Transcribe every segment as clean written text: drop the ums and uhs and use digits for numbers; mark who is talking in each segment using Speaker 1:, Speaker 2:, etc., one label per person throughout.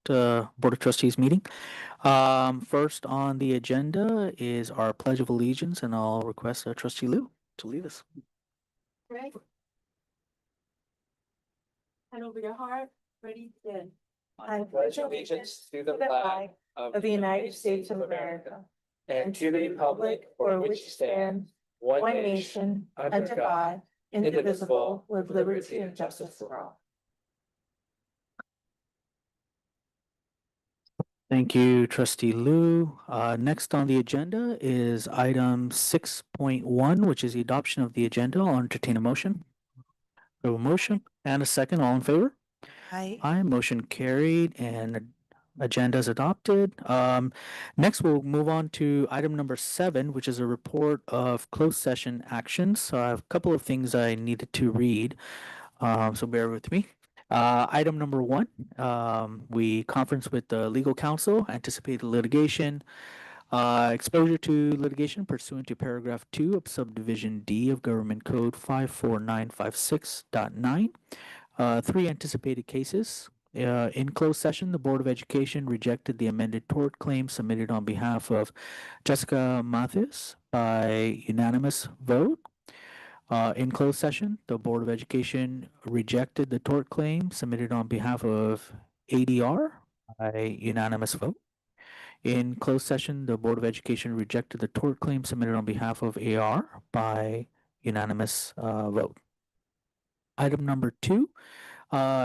Speaker 1: Board of Trustees meeting. First on the agenda is our Pledge of Allegiance, and I'll request Trustee Liu to lead us.
Speaker 2: Right. Hand over your heart. Ready, begin. I pledge allegiance to the flag of the United States of America and to the republic for which it stands, one nation, under God, indivisible, with liberty and justice for all.
Speaker 1: Thank you, Trustee Liu. Next on the agenda is item 6.1, which is the adoption of the agenda. I'll entertain a motion. We have a motion and a second. All in favor?
Speaker 2: Aye.
Speaker 1: Aye. Motion carried and agenda is adopted. Next, we'll move on to item number 7, which is a report of closed session actions. So I have a couple of things I needed to read. So bear with me. Item number 1, we conference with the legal counsel, anticipated litigation, exposure to litigation pursuant to paragraph 2 of subdivision D of Government Code 54956.9. 3 anticipated cases. In closed session, the Board of Education rejected the amended tort claim submitted on behalf of Jessica Mathis by unanimous vote. In closed session, the Board of Education rejected the tort claim submitted on behalf of ADR by unanimous vote. In closed session, the Board of Education rejected the tort claim submitted on behalf of AR by unanimous vote. Item number 2,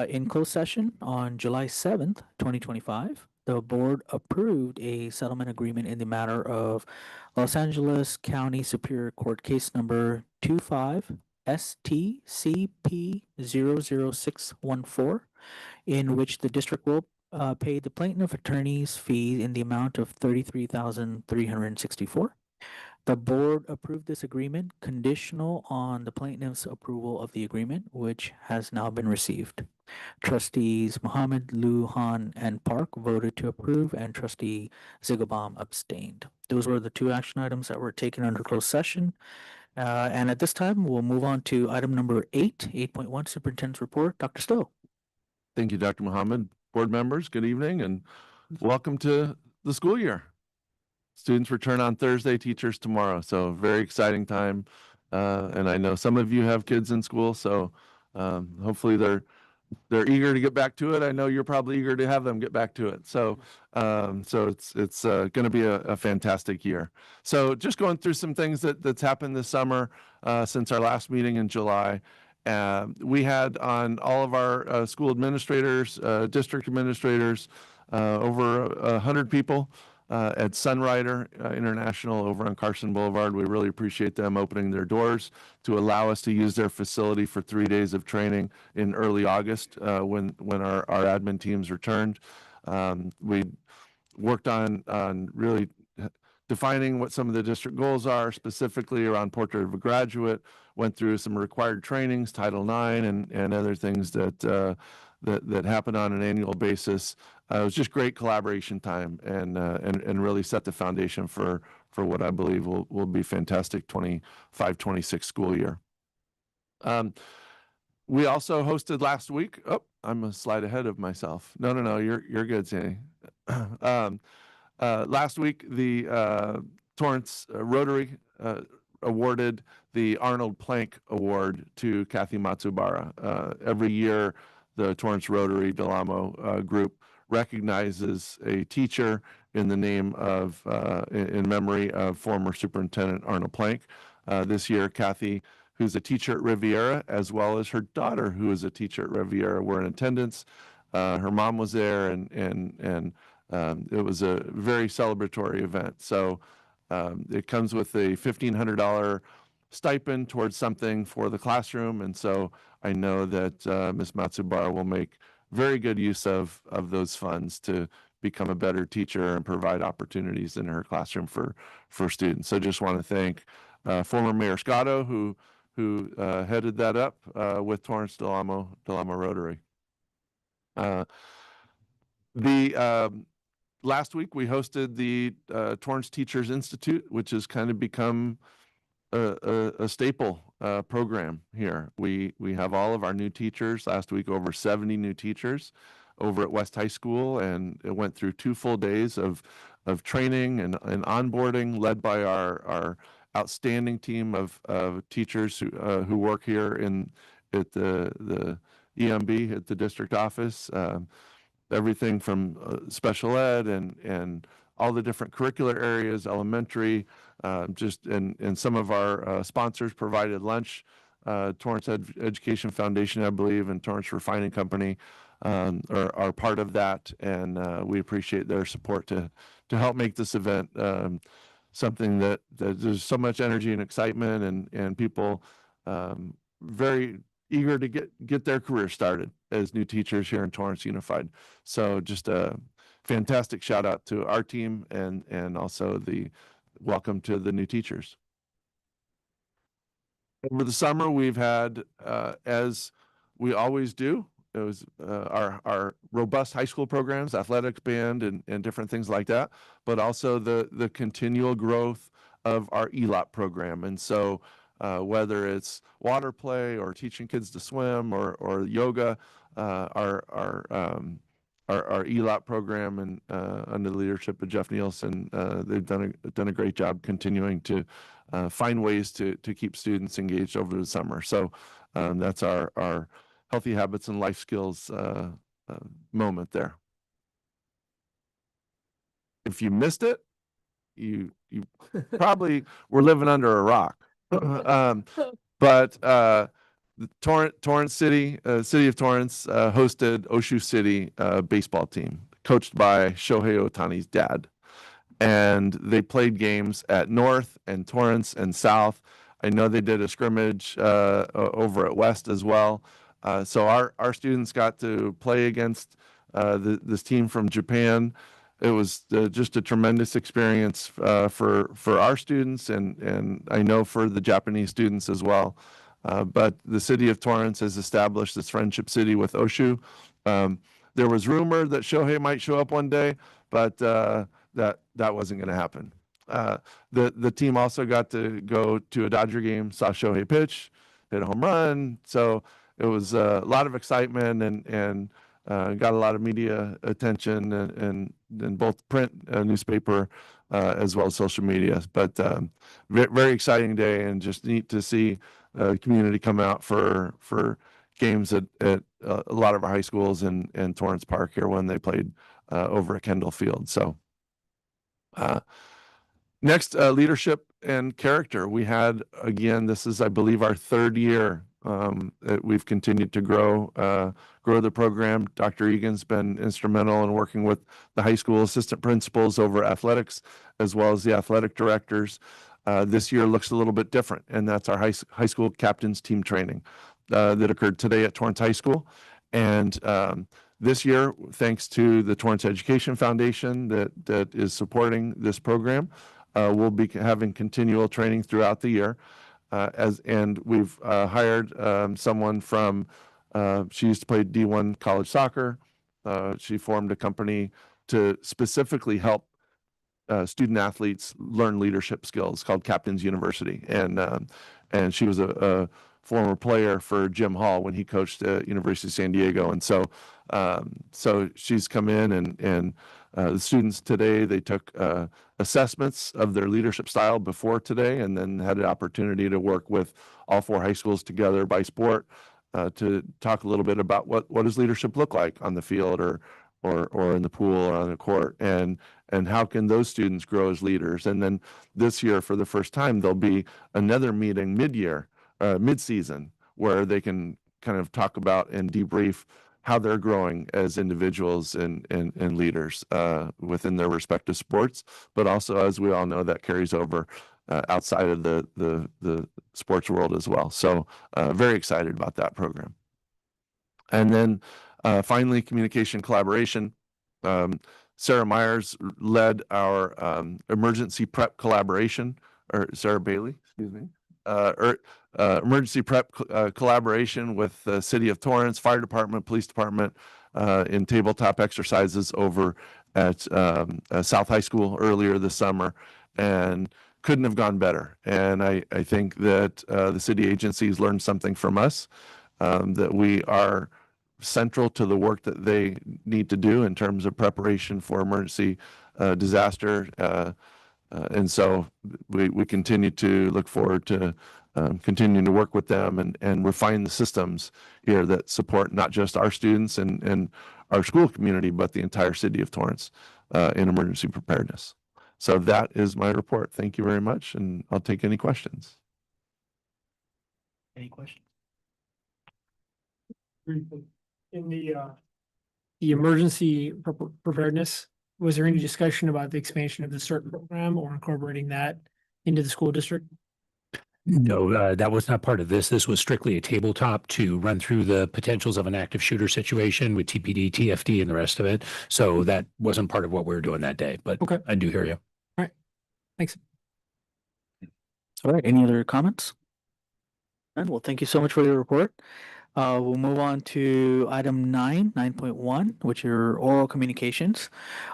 Speaker 1: in closed session on July 7th, 2025, the board approved a settlement agreement in the matter of Los Angeles County Superior Court case number 25 STCP 00614, in which the district will pay the plaintiff attorney's fee in the amount of $33,364. The board approved this agreement conditional on the plaintiff's approval of the agreement, which has now been received. Trustees Mohammed, Lujan, and Park voted to approve, and Trustee Zigobam abstained. Those were the 2 action items that were taken under closed session. And at this time, we'll move on to item number 8.1, Superintendent's Report. Dr. Stowe.
Speaker 3: Thank you, Dr. Mohammed. Board members, good evening and welcome to the school year. Students return on Thursday, teachers tomorrow. So very exciting time. And I know some of you have kids in school, so hopefully they're eager to get back to it. I know you're probably eager to have them get back to it. So it's going to be a fantastic year. So just going through some things that's happened this summer since our last meeting in July. We had on all of our school administrators, district administrators, over 100 people at Sunrider International over on Carson Boulevard. We really appreciate them opening their doors to allow us to use their facility for 3 days of training in early August when our admin teams returned. We worked on really defining what some of the district goals are, specifically around Portrait of a Graduate, went through some required trainings, Title IX, and other things that happen on an annual basis. It was just great collaboration time and really set the foundation for what I believe will be fantastic 25-26 school year. We also hosted last week. Oh, I'm a slide ahead of myself. No, you're good, Sandy. Last week, the Torrance Rotary awarded the Arnold Plank Award to Kathy Matsubara. Every year, the Torrance Rotary Del Amo group recognizes a teacher in the name of, in memory of former Superintendent Arnold Plank. This year, Kathy, who's a teacher at Riviera, as well as her daughter, who is a teacher at Riviera, were in attendance. Her mom was there, and it was a very celebratory event. So it comes with a $1,500 stipend towards something for the classroom, and so I know that Ms. Matsubara will make very good use of those funds to become a better teacher and provide opportunities in her classroom for students. So just want to thank former Mayor Scotto, who headed that up with Torrance Del Amo Rotary. Last week we hosted the Torrance Teachers Institute, which has kind of become a staple program here. We have all of our new teachers. Last week, over 70 new teachers, over at West High School, and it went through 2 full days of training and onboarding, led by our outstanding team of teachers who work here at the EMB at the district office. Everything from special ed and all the different curricular areas, elementary, and some of our sponsors provided lunch. Torrance Education Foundation, I believe, and Torrance Refining Company are part of that, and we appreciate their support to help make this event something that there's so much energy and excitement, and people very eager to get their career started as new teachers here in Torrance Unified. So just a fantastic shout out to our team, and also the welcome to the new teachers. Over the summer, we've had, as we always do, it was our robust high school programs, athletics, band, and different things like that, but also the continual growth of our ELOP program. And so whether it's water play or teaching kids to swim or yoga, our ELOP program and under the leadership of Jeff Nielsen, they've done a great job continuing to find ways to keep students engaged over the summer. So that's our healthy habits and life skills moment there. If you missed it, you probably were living under a rock. But Torrance City, City of Torrance, hosted Oshu City baseball team, coached by Shohei Ohtani's dad. And they played games at North and Torrance and South. I know they did a scrimmage over at West as well. So our students got to play against this team from Japan. It was just a tremendous experience for our students, and I know for the Japanese students as well. But the city of Torrance has established this friendship city with Oshu. There was rumor that Shohei might show up one day, but that wasn't going to happen. The team also got to go to a Dodger game, saw Shohei pitch, hit a home run. So it was a lot of excitement, and got a lot of media attention and both print, newspaper, as well as social media. But very exciting day, and just neat to see community come out for games at a lot of our high schools and Torrance Park here when they played over at Kendall Field. So next, leadership and character. We had, again, this is, I believe, our 3rd year that we've continued to grow the program. Dr. Egan's been instrumental in working with the high school assistant principals over athletics, as well as the athletic directors. This year looks a little bit different, and that's our high school captains team training that occurred today at Torrance High School. And this year, thanks to the Torrance Education Foundation that is supporting this program, we'll be having continual training throughout the year. And we've hired someone from, she used to play D1 college soccer. She formed a company to specifically help student athletes learn leadership skills called Captains University. And she was a former player for Jim Hall when he coached at University of San Diego. And so she's come in, and the students today, they took assessments of their leadership style before today, and then had an opportunity to work with all 4 high schools together by sport to talk a little bit about what does leadership look like on the field or in the pool or on the court, and how can those students grow as leaders. And then this year, for the first time, there'll be another meeting mid-season, where they can kind of talk about and debrief how they're growing as individuals and leaders within their respective sports. But also, as we all know, that carries over outside of the sports world as well. So very excited about that program. And then finally, communication collaboration. Sarah Myers led our emergency prep collaboration, or Sarah Bailey, excuse me, emergency prep collaboration with the City of Torrance, Fire Department, Police Department, in tabletop exercises over at South High School earlier this summer, and couldn't have gone better. And I think that the city agencies learned something from us, that we are central to the work that they need to do in terms of preparation for emergency disaster. And so we continue to look forward to continuing to work with them and refine the systems here that support not just our students and our school community, but the entire city of Torrance in emergency preparedness. So that is my report. Thank you very much, and I'll take any questions.
Speaker 1: Any questions?
Speaker 4: In the emergency preparedness, was there any discussion about the expansion of the CERT program or incorporating that into the school district?
Speaker 5: No, that was not part of this. This was strictly a tabletop to run through the potentials of an active shooter situation with TPD, TFD, and the rest of it. So that wasn't part of what we were doing that day, but
Speaker 4: Okay.
Speaker 5: I do hear you.
Speaker 4: All right. Thanks.
Speaker 1: All right, any other comments? And well, thank you so much for your report. We'll move on to item 9.1, which are oral communications.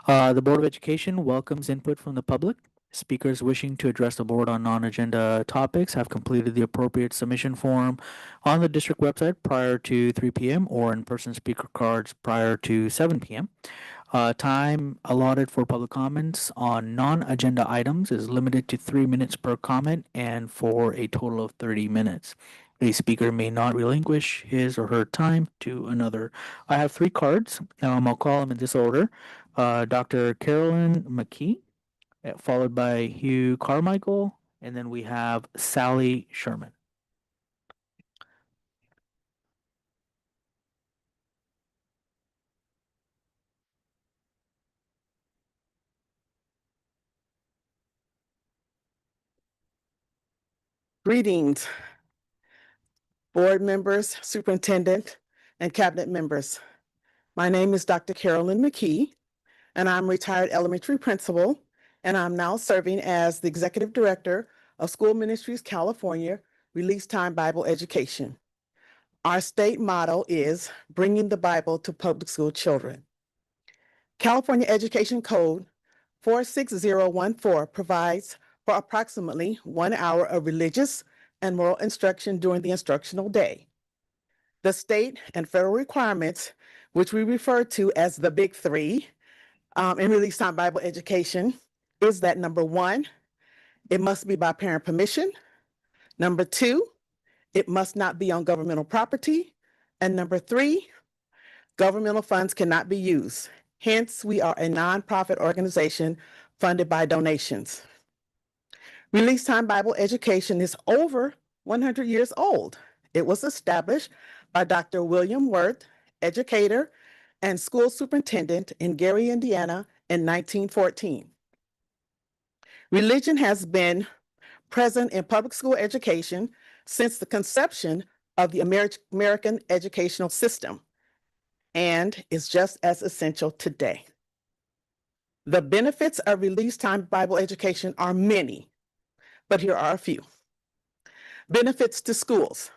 Speaker 1: The Board of Education welcomes input from the public. Speakers wishing to address the board on non-agenda topics have completed the appropriate submission form on the district website prior to 3 p.m. or in-person speaker cards prior to 7 p.m. Time allotted for public comments on non-agenda items is limited to 3 minutes per comment and for a total of 30 minutes. A speaker may not relinquish his or her time to another. I have 3 cards. I'll call them in this order. Dr. Carolyn McKee, followed by Hugh Carmichael, and then we have Sally Sherman.
Speaker 6: Greetings, board members, superintendent, and cabinet members. My name is Dr. Carolyn McKee, and I'm retired elementary principal, and I'm now serving as the executive director of School Ministries California Release Time Bible Education. Our state motto is bringing the Bible to public school children. California Education Code 46014 provides for approximately 1 hour of religious and moral instruction during the instructional day. The state and federal requirements, which we refer to as the Big Three in Release Time Bible Education, is that number 1, it must be by parent permission. Number 2, it must not be on governmental property. And number 3, governmental funds cannot be used. Hence, we are a nonprofit organization funded by donations. Release Time Bible Education is over 100 years old. It was established by Dr. William Worth, educator and school superintendent in Gary, Indiana in 1914. Religion has been present in public school education since the conception of the American educational system and is just as essential today. The benefits of Release Time Bible Education are many, but here are a few. Benefits to schools.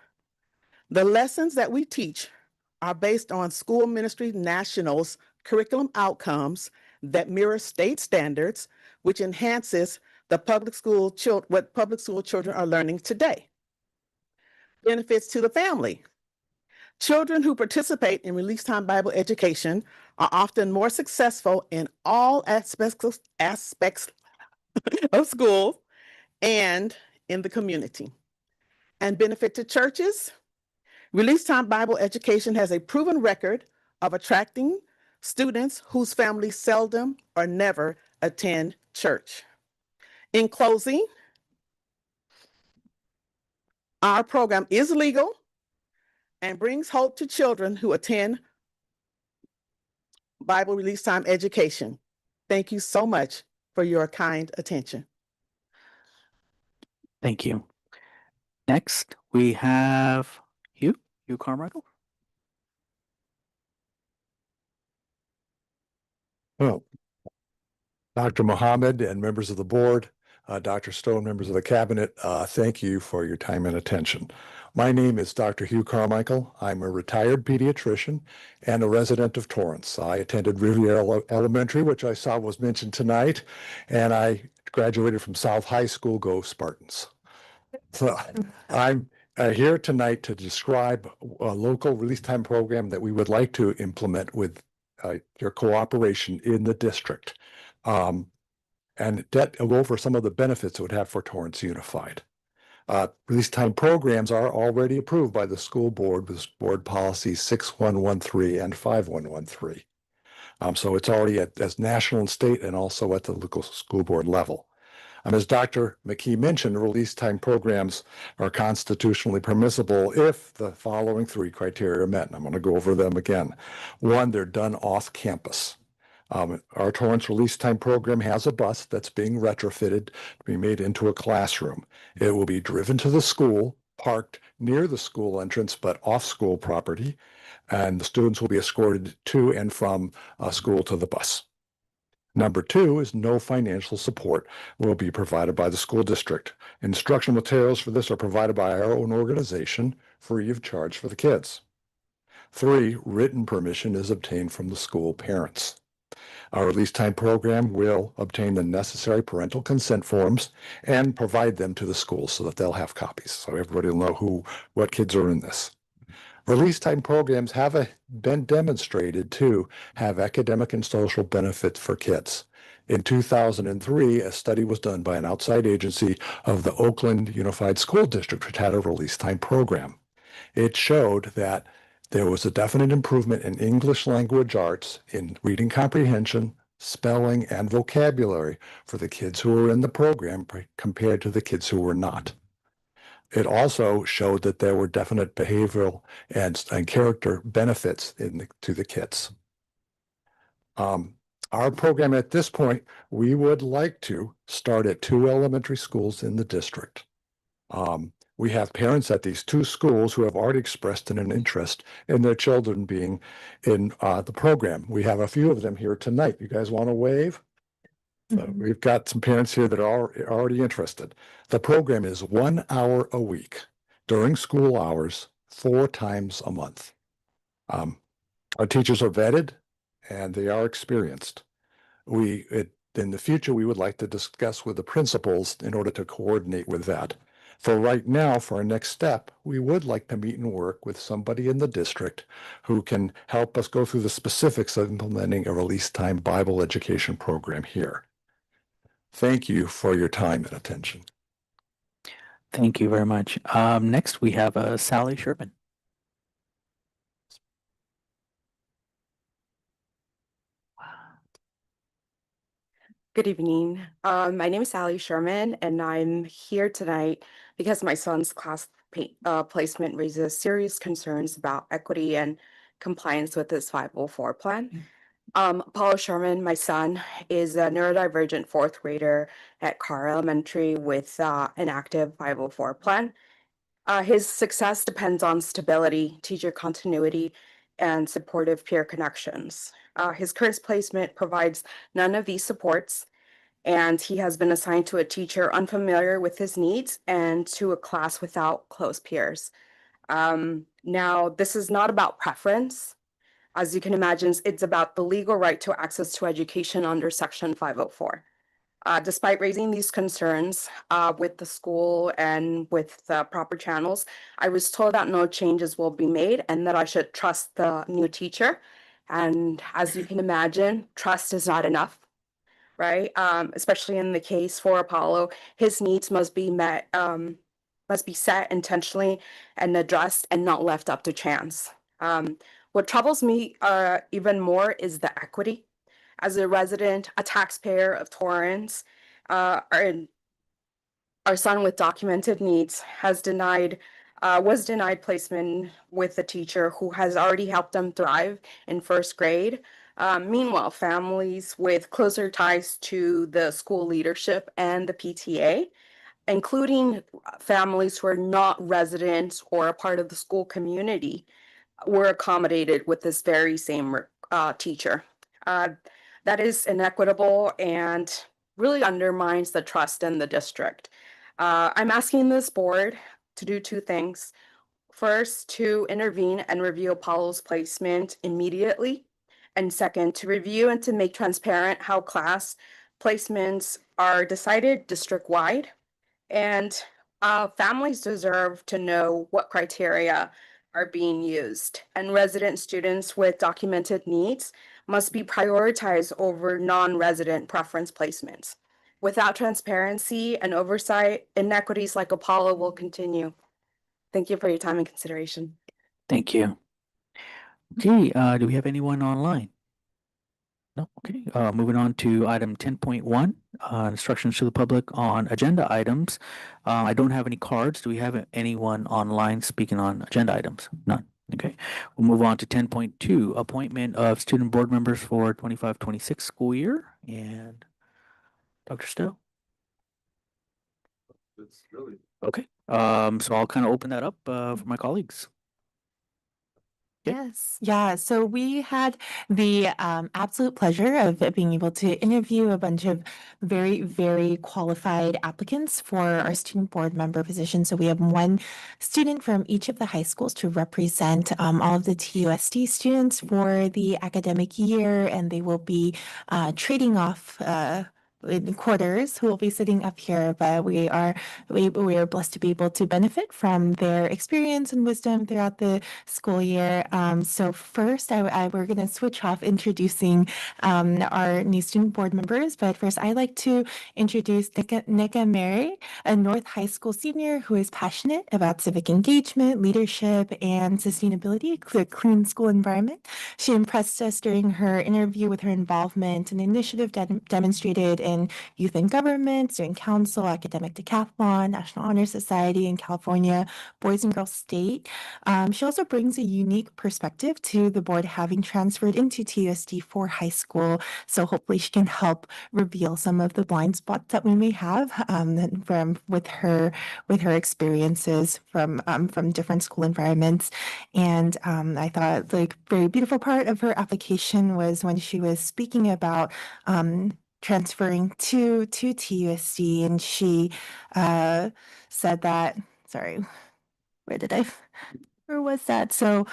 Speaker 6: The lessons that we teach are based on School Ministry National's curriculum outcomes that mirror state standards, which enhances the what public school children are learning today. Benefits to the family. Children who participate in Release Time Bible Education are often more successful in all aspects of school and in the community. And benefit to churches. Release Time Bible Education has a proven record of attracting students whose families seldom or never attend church. In closing, our program is legal and brings hope to children who attend Bible Release Time Education. Thank you so much for your kind attention.
Speaker 1: Thank you. Next, we have Hugh Carmichael.
Speaker 7: Well, Dr. Mohammed and members of the board, Dr. Stone, members of the cabinet, thank you for your time and attention. My name is Dr. Hugh Carmichael. I'm a retired pediatrician and a resident of Torrance. I attended Riviera Elementary, which I saw was mentioned tonight, and I graduated from South High School. Go Spartans. So I'm here tonight to describe a local release time program that we would like to implement with your cooperation in the district. And that will go over some of the benefits it would have for Torrance Unified. Release time programs are already approved by the school board with board policies 6113 and 5113. So it's already as national and state and also at the local school board level. As Dr. McKee mentioned, release time programs are constitutionally permissible if the following three criteria are met. And I'm going to go over them again. One, they're done off campus. Our Torrance release time program has a bus that's being retrofitted to be made into a classroom. It will be driven to the school, parked near the school entrance, but off school property, and the students will be escorted to and from school to the bus. Number two is no financial support will be provided by the school district. Instructional materials for this are provided by our own organization, free of charge for the kids. Three, written permission is obtained from the school parents. Our release time program will obtain the necessary parental consent forms and provide them to the schools so that they'll have copies. So everybody will know what kids are in this. Release time programs have been demonstrated to have academic and social benefits for kids. In 2003, a study was done by an outside agency of the Oakland Unified School District, which had a release time program. It showed that there was a definite improvement in English language arts, in reading comprehension, spelling, and vocabulary for the kids who were in the program compared to the kids who were not. It also showed that there were definite behavioral and character benefits to the kids. Our program at this point, we would like to start at 2 elementary schools in the district. We have parents at these 2 schools who have already expressed an interest in their children being in the program. We have a few of them here tonight. You guys want to wave? We've got some parents here that are already interested. The program is 1 hour a week during school hours, 4 times a month. Our teachers are vetted and they are experienced. In the future, we would like to discuss with the principals in order to coordinate with that. For right now, for our next step, we would like to meet and work with somebody in the district who can help us go through the specifics of implementing a release time Bible education program here. Thank you for your time and attention.
Speaker 1: Thank you very much. Next, we have Sally Sherman.
Speaker 8: Good evening. My name is Sally Sherman, and I'm here tonight because my son's class placement raises serious concerns about equity and compliance with his 504 plan. Apollo Sherman, my son, is a neurodivergent 4th grader at Carr Elementary with an active 504 plan. His success depends on stability, teacher continuity, and supportive peer connections. His current placement provides none of these supports, and he has been assigned to a teacher unfamiliar with his needs and to a class without close peers. Now, this is not about preference. As you can imagine, it's about the legal right to access to education under Section 504. Despite raising these concerns with the school and with the proper channels, I was told that no changes will be made and that I should trust the new teacher. And as you can imagine, trust is not enough, right? Especially in the case for Apollo, his needs must be met, must be set intentionally and addressed and not left up to chance. What troubles me even more is the equity. As a resident, a taxpayer of Torrance, our son with documented needs was denied placement with a teacher who has already helped them thrive in 1st grade. Meanwhile, families with closer ties to the school leadership and the PTA, including families who are not residents or a part of the school community, were accommodated with this very same teacher. That is inequitable and really undermines the trust in the district. I'm asking this board to do 2 things. First, to intervene and review Apollo's placement immediately. And second, to review and to make transparent how class placements are decided district-wide. And Families deserve to know what criteria are being used, and resident students with documented needs must be prioritized over non-resident preference placements. Without transparency and oversight, inequities like Apollo will continue. Thank you for your time and consideration.
Speaker 1: Thank you. Okay, do we have anyone online? No, okay, moving on to item 10.1, instructions to the public on agenda items. I don't have any cards. Do we have anyone online speaking on agenda items? None. Okay, we'll move on to 10.2, appointment of student board members for 25-26 school year. And Dr. Stowe?
Speaker 3: It's really.
Speaker 1: Okay, so I'll kind of open that up for my colleagues. Yep.
Speaker 9: Yes, yeah. So we had the absolute pleasure of being able to interview a bunch of very, very qualified applicants for our student board member position. So we have one student from each of the high schools to represent all of the TUSD students for the academic year, and they will be trading off in quarters who will be sitting up here, but we are blessed to be able to benefit from their experience and wisdom throughout the school year. So first, we're going to switch off introducing our new student board members. But first, I'd like to introduce Nika Mary, a North High School senior who is passionate about civic engagement, leadership, and sustainability, the clean school environment. She impressed us during her interview with her involvement and initiative demonstrated in youth and government, student council, academic decathlon, National Honor Society in California, Boys and Girls State. She also brings a unique perspective to the board, having transferred into TUSD for high school. So hopefully she can help reveal some of the blind spots that we may have with her experiences from different school environments. And I thought like very beautiful part of her application was when she was speaking about transferring to TUSD, and she said that, sorry, where was that? So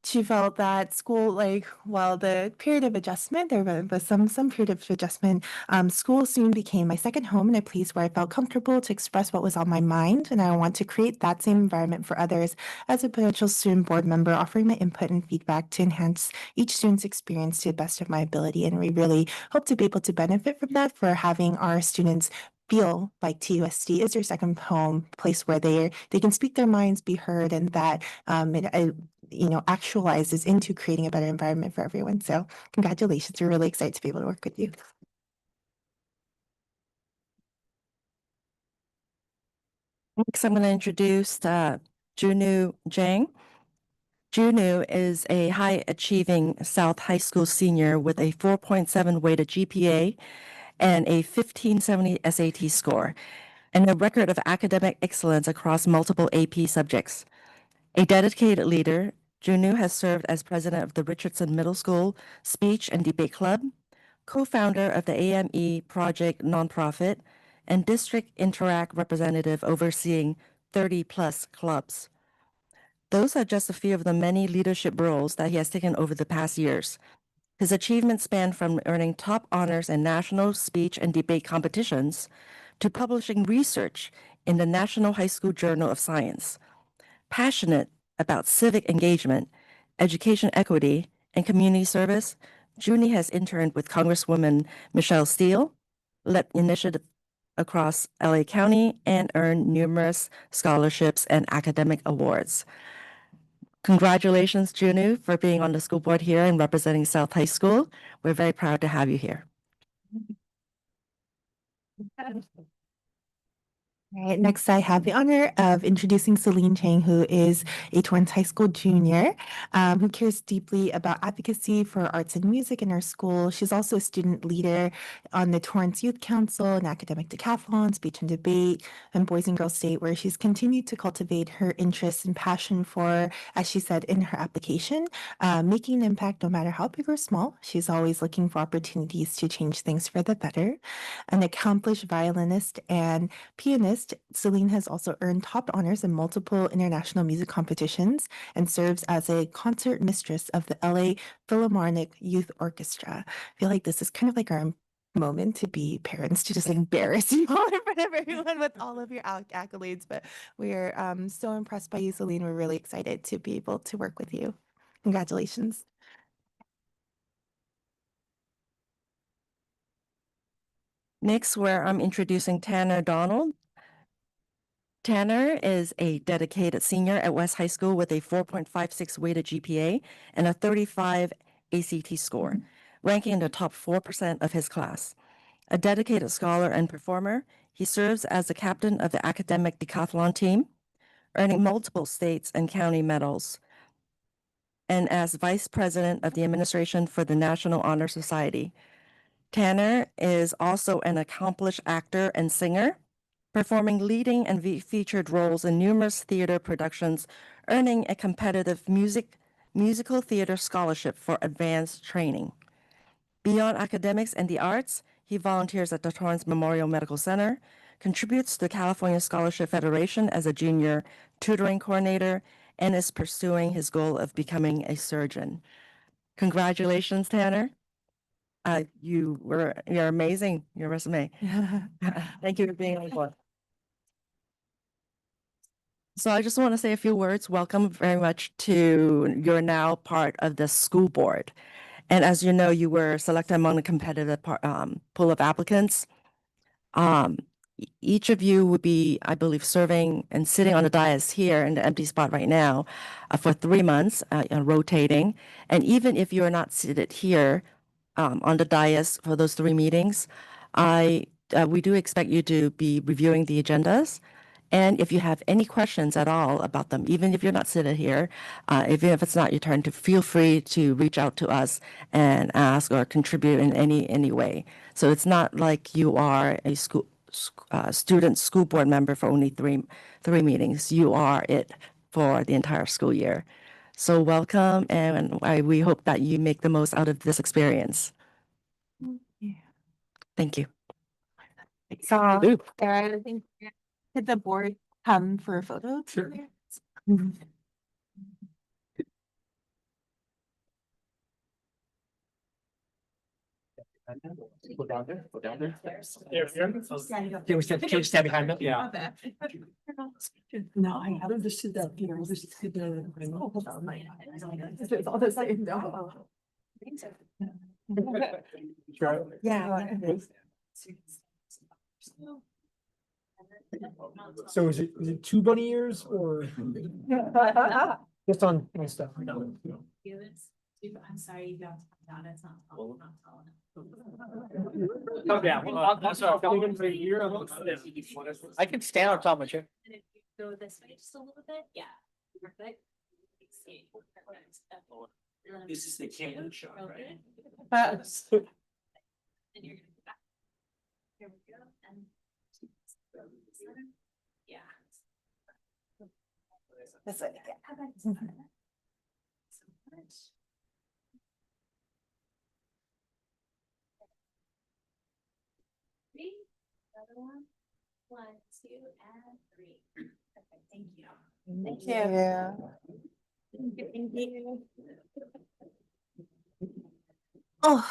Speaker 9: she felt that school, like, while the period of adjustment, there was some period of adjustment, school soon became my second home and a place where I felt comfortable to express what was on my mind. And I want to create that same environment for others as a potential student board member, offering my input and feedback to enhance each student's experience to the best of my ability. And we really hope to be able to benefit from that for having our students feel like TUSD is their second home, place where they can speak their minds, be heard, and that actualizes into creating a better environment for everyone. So congratulations. We're really excited to be able to work with you.
Speaker 10: Next, I'm going to introduce Junu Jang. Junu is a high-achieving South High School senior with a 4.7 weighted GPA and a 1570 SAT score, and a record of academic excellence across multiple AP subjects. A dedicated leader, Junu has served as president of the Richardson Middle School Speech and Debate Club, co-founder of the AME Project nonprofit, and district Interact representative overseeing 30-plus clubs. Those are just a few of the many leadership roles that he has taken over the past years. His achievements span from earning top honors in national speech and debate competitions to publishing research in the National High School Journal of Science. Passionate about civic engagement, education equity, and community service, Junie has interned with Congresswoman Michelle Steele, led initiatives across LA County, and earned numerous scholarships and academic awards. Congratulations, Junu, for being on the school board here and representing South High School. We're very proud to have you here.
Speaker 9: All right, next I have the honor of introducing Celine Chang, who is a Torrance High School junior, who cares deeply about advocacy for arts and music in our school. She's also a student leader on the Torrance Youth Council and academic decathlon, speech and debate, and Boys and Girls State, where she's continued to cultivate her interest and passion for, as she said in her application, making an impact no matter how big or small. She's always looking for opportunities to change things for the better. An accomplished violinist and pianist, Celine has also earned top honors in multiple international music competitions and serves as a concert mistress of the LA Philharmonic Youth Orchestra. I feel like this is kind of like our moment to be parents, to just embarrass you all in front of everyone with all of your accolades. But we're so impressed by you, Celine. We're really excited to be able to work with you. Congratulations.
Speaker 10: Next, where I'm introducing Tanner Donald. Tanner is a dedicated senior at West High School with a 4.56 weighted GPA and a 35 ACT score, ranking in the top 4% of his class. A dedicated scholar and performer, he serves as the captain of the academic decathlon team, earning multiple states and county medals, and as vice president of the administration for the National Honor Society. Tanner is also an accomplished actor and singer, performing leading and featured roles in numerous theater productions, earning a competitive musical theater scholarship for advanced training. Beyond academics and the arts, he volunteers at the Torrance Memorial Medical Center, contributes to the California Scholarship Federation as a junior tutoring coordinator, and is pursuing his goal of becoming a surgeon. Congratulations, Tanner. You're amazing, your resume. Thank you for being on board. So I just want to say a few words. Welcome very much to, you're now part of the school board. And as you know, you were selected among the competitive pool of applicants. Each of you would be, I believe, serving and sitting on the dais here in the empty spot right now for 3 months, rotating. And even if you are not seated here on the dais for those 3 meetings, we do expect you to be reviewing the agendas. And if you have any questions at all about them, even if you're not sitting here, even if it's not your turn, to feel free to reach out to us and ask or contribute in any way. So it's not like you are a student school board member for only three meetings. You are it for the entire school year. So welcome, and we hope that you make the most out of this experience. Thank you.
Speaker 9: So, Sarah, I think could the board come for a photo?
Speaker 4: Sure. Go down there. Go down there. Can we stand behind them? Yeah. No, I haven't just sit down here. I'll just sit down.
Speaker 10: Yeah.
Speaker 4: So is it 2 bunny ears or just on my stuff?
Speaker 11: I'm sorry, you got to come down. It's not tall enough.
Speaker 4: Come down.
Speaker 1: I can stand on top of my chair.
Speaker 11: And if you go this way just a little bit, yeah, perfect.
Speaker 4: This is the Cameron shot, right?
Speaker 11: And you're gonna go back. Here we go. And yeah.
Speaker 10: That's it.
Speaker 11: So much. Three, another one. 1, 2, and 3. Perfect. Thank you.
Speaker 10: Thank you.
Speaker 11: Thank you.
Speaker 9: Oh.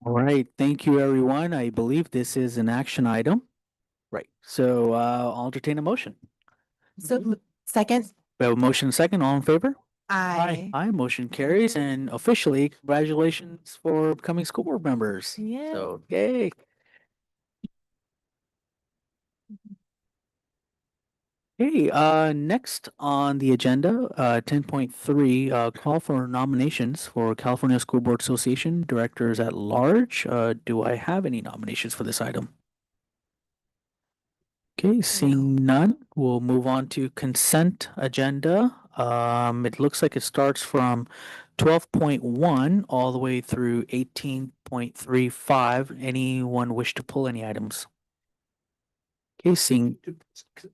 Speaker 1: All right, thank you, everyone. I believe this is an action item. Right, so I'll entertain a motion.
Speaker 9: So second,
Speaker 1: We have a motion second, all in favor?
Speaker 9: I.
Speaker 1: Aye, motion carries, and officially, congratulations for becoming school board members.
Speaker 9: Yeah.
Speaker 1: So, yay. Okay, next on the agenda, 10.3, call for nominations for California School Board Association Directors at Large. Do I have any nominations for this item? Okay, seeing none, we'll move on to consent agenda. It looks like it starts from 12.1 all the way through 18.35. Anyone wish to pull any items? Okay, seeing,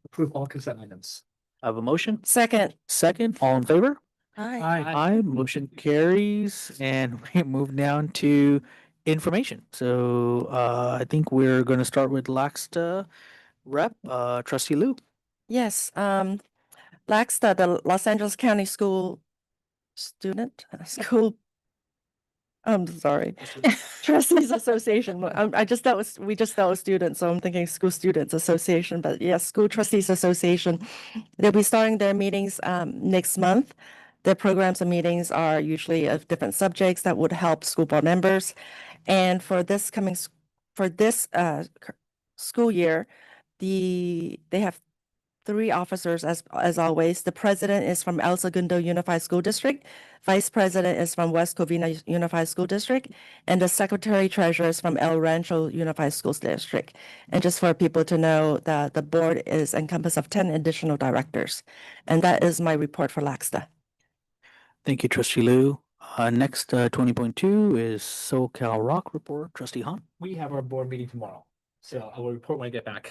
Speaker 4: Approve all consent items.
Speaker 1: I have a motion.
Speaker 10: Second.
Speaker 1: Second, all in favor?
Speaker 10: Hi.
Speaker 1: Aye, motion carries, and we move down to information. So, I think we're going to start with LAXTA rep, Trustee Lou.
Speaker 10: Yes, LAXTA, the Los Angeles County School I'm sorry. Trustees Association. We just dealt with students, so I'm thinking School Students Association, but yes, School Trustees Association. They'll be starting their meetings next month. Their programs and meetings are usually of different subjects that would help school board members. And for this school year, they have 3 officers as always. The president is from El Segundo Unified School District, vice president is from West Covina Unified School District, and the secretary treasurer is from El Rancho Unified School District. And just for people to know that the board is encompassed of 10 additional directors. And that is my report for LAXTA.
Speaker 1: Thank you, Trustee Liu. Next, 20.2 is SoCal Rock Report. Trustee Han.
Speaker 4: We have our board meeting tomorrow, so I will report when I get back.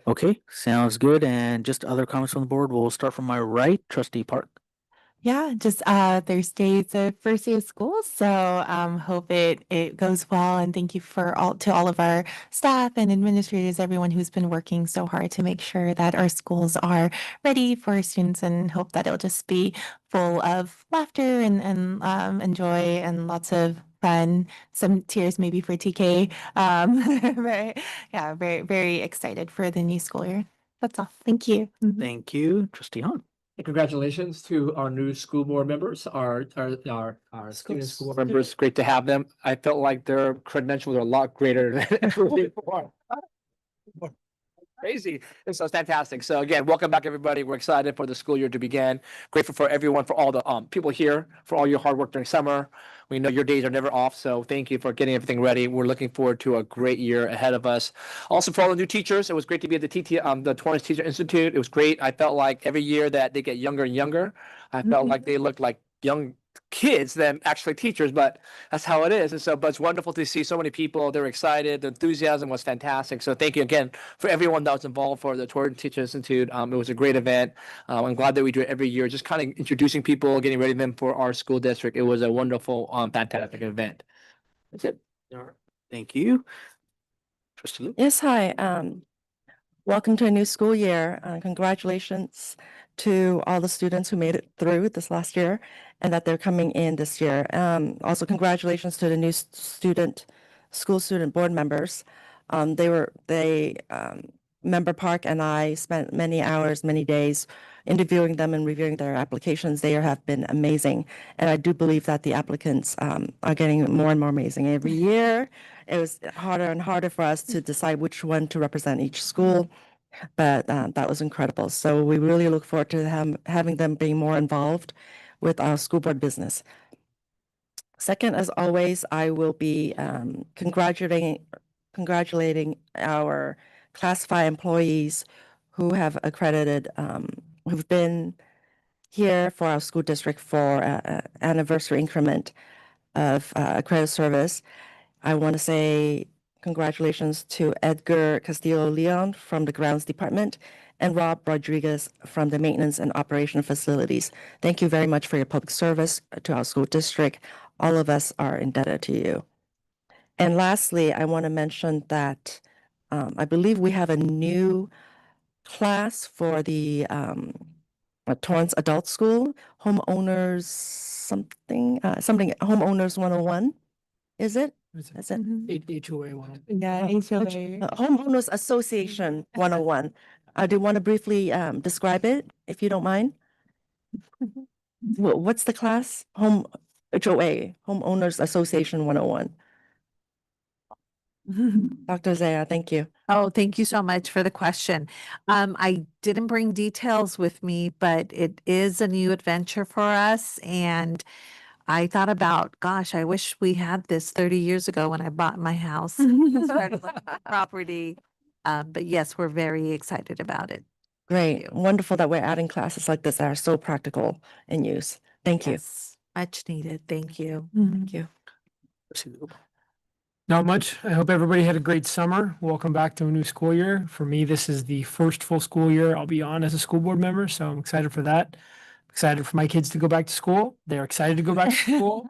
Speaker 1: Okay, sounds good. And just other comments from the board. We'll start from my right, Trustee Park.
Speaker 9: Yeah, just Thursday is the first day of school, so hope it goes well, and thank you to all of our staff and administrators, everyone who's been working so hard to make sure that our schools are ready for our students, and hope that it'll just be full of laughter and joy and lots of fun, some tears maybe for TK. Very, very excited for the new school year. That's all. Thank you.
Speaker 1: Thank you, Trustee Han.
Speaker 4: Congratulations to our new school board members, our student school board members. Great to have them. I felt like their credentials are a lot greater than ever before. Crazy. This was fantastic. So again, welcome back, everybody. We're excited for the school year to begin. Grateful for everyone, for all the people here, for all your hard work during summer. We know your days are never off, so thank you for getting everything ready. We're looking forward to a great year ahead of us. Also, for all the new teachers, it was great to be at the Torrance Teacher Institute. It was great. I felt like every year that they get younger and younger, I felt like they looked like young kids than actually teachers, but that's how it is. And so, but it's wonderful to see so many people. They're excited. The enthusiasm was fantastic. So thank you again for everyone that was involved for the Torrance Teacher Institute. It was a great event. I'm glad that we do it every year, just kind of introducing people, getting ready them for our school district. It was a wonderful, fantastic event. That's it.
Speaker 1: All right. Thank you. Trustee Liu.
Speaker 10: Yes, hi. Welcome to a new school year. Congratulations to all the students who made it through this last year and that they're coming in this year. Also, congratulations to the new school student board members. Member Park and I spent many hours, many days interviewing them and reviewing their applications. They have been amazing. And I do believe that the applicants are getting more and more amazing every year. It was harder and harder for us to decide which one to represent each school, but that was incredible. So we really look forward to having them being more involved with our school board business. Second, as always, I will be congratulating our Class 5 employees who have who've been here for our school district for anniversary increment of accredited service. I want to say congratulations to Edgar Castillo-Leon from the Grounds Department and Rob Rodriguez from the Maintenance and Operation Facilities. Thank you very much for your public service to our school district. All of us are indebted to you. And lastly, I want to mention that I believe we have a new class for the Torrance Adult School, Homeowners Homeowners 101, is it? Is it?
Speaker 4: HOA one.
Speaker 9: Yeah, HOA.
Speaker 10: Homeowners Association 101. I do want to briefly describe it, if you don't mind. What's the class? HOA, Homeowners Association 101. Dr. Zaya, thank you.
Speaker 12: Oh, thank you so much for the question. I didn't bring details with me, but it is a new adventure for us. And I thought about, gosh, I wish we had this 30 years ago when I bought my house. Started looking at property. But yes, we're very excited about it.
Speaker 10: Great. Wonderful that we're adding classes like this that are so practical in use. Thank you.
Speaker 12: Yes, much needed. Thank you.
Speaker 10: Thank you.
Speaker 4: Not much. I hope everybody had a great summer. Welcome back to a new school year. For me, this is the first full school year I'll be on as a school board member, so I'm excited for that. Excited for my kids to go back to school. They're excited to go back to school.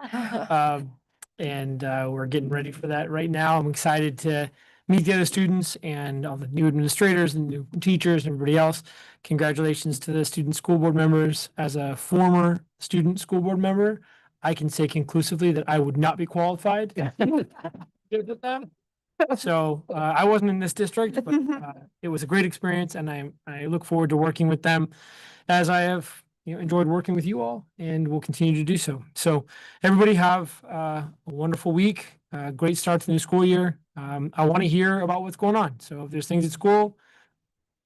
Speaker 4: And we're getting ready for that right now. I'm excited to meet the other students and all the new administrators and new teachers and everybody else. Congratulations to the student school board members. As a former student school board member,
Speaker 13: I can say conclusively that I would not be qualified. with them. So I wasn't in this district, but it was a great experience, and I look forward to working with them as I have enjoyed working with you all, and will continue to do so. So everybody have a wonderful week, great start to the new school year. I want to hear about what's going on. So if there's things at school,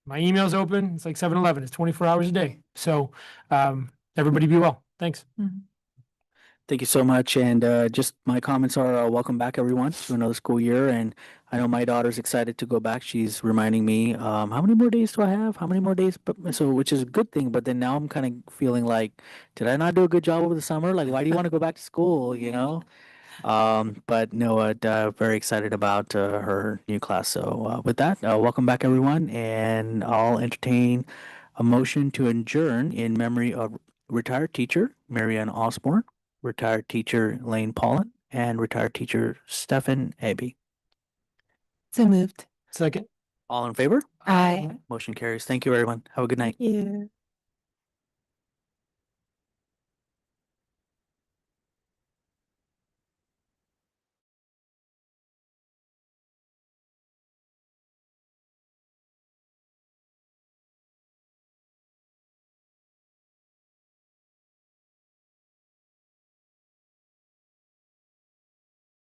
Speaker 13: my email's open. It's like 7-Eleven. It's 24 hours a day. So everybody be well. Thanks.
Speaker 1: Thank you so much. And just my comments are welcome back, everyone, to another school year. And I know my daughter's excited to go back. She's reminding me, how many more days do I have? How many more days? But so, which is a good thing. But then now I'm kind of feeling like, did I not do a good job over the summer? Like, why do you want to go back to school? But no, very excited about her new class. So with that, welcome back, everyone. And I'll entertain a motion to adjourn in memory of retired teacher Marianne Osborne, retired teacher Lane Pollen, and retired teacher Stefan Abbey.
Speaker 9: So moved.
Speaker 13: Second.
Speaker 1: All in favor?
Speaker 9: Aye.
Speaker 1: Motion carries. Thank you, everyone. Have a good night.
Speaker 9: Thank you.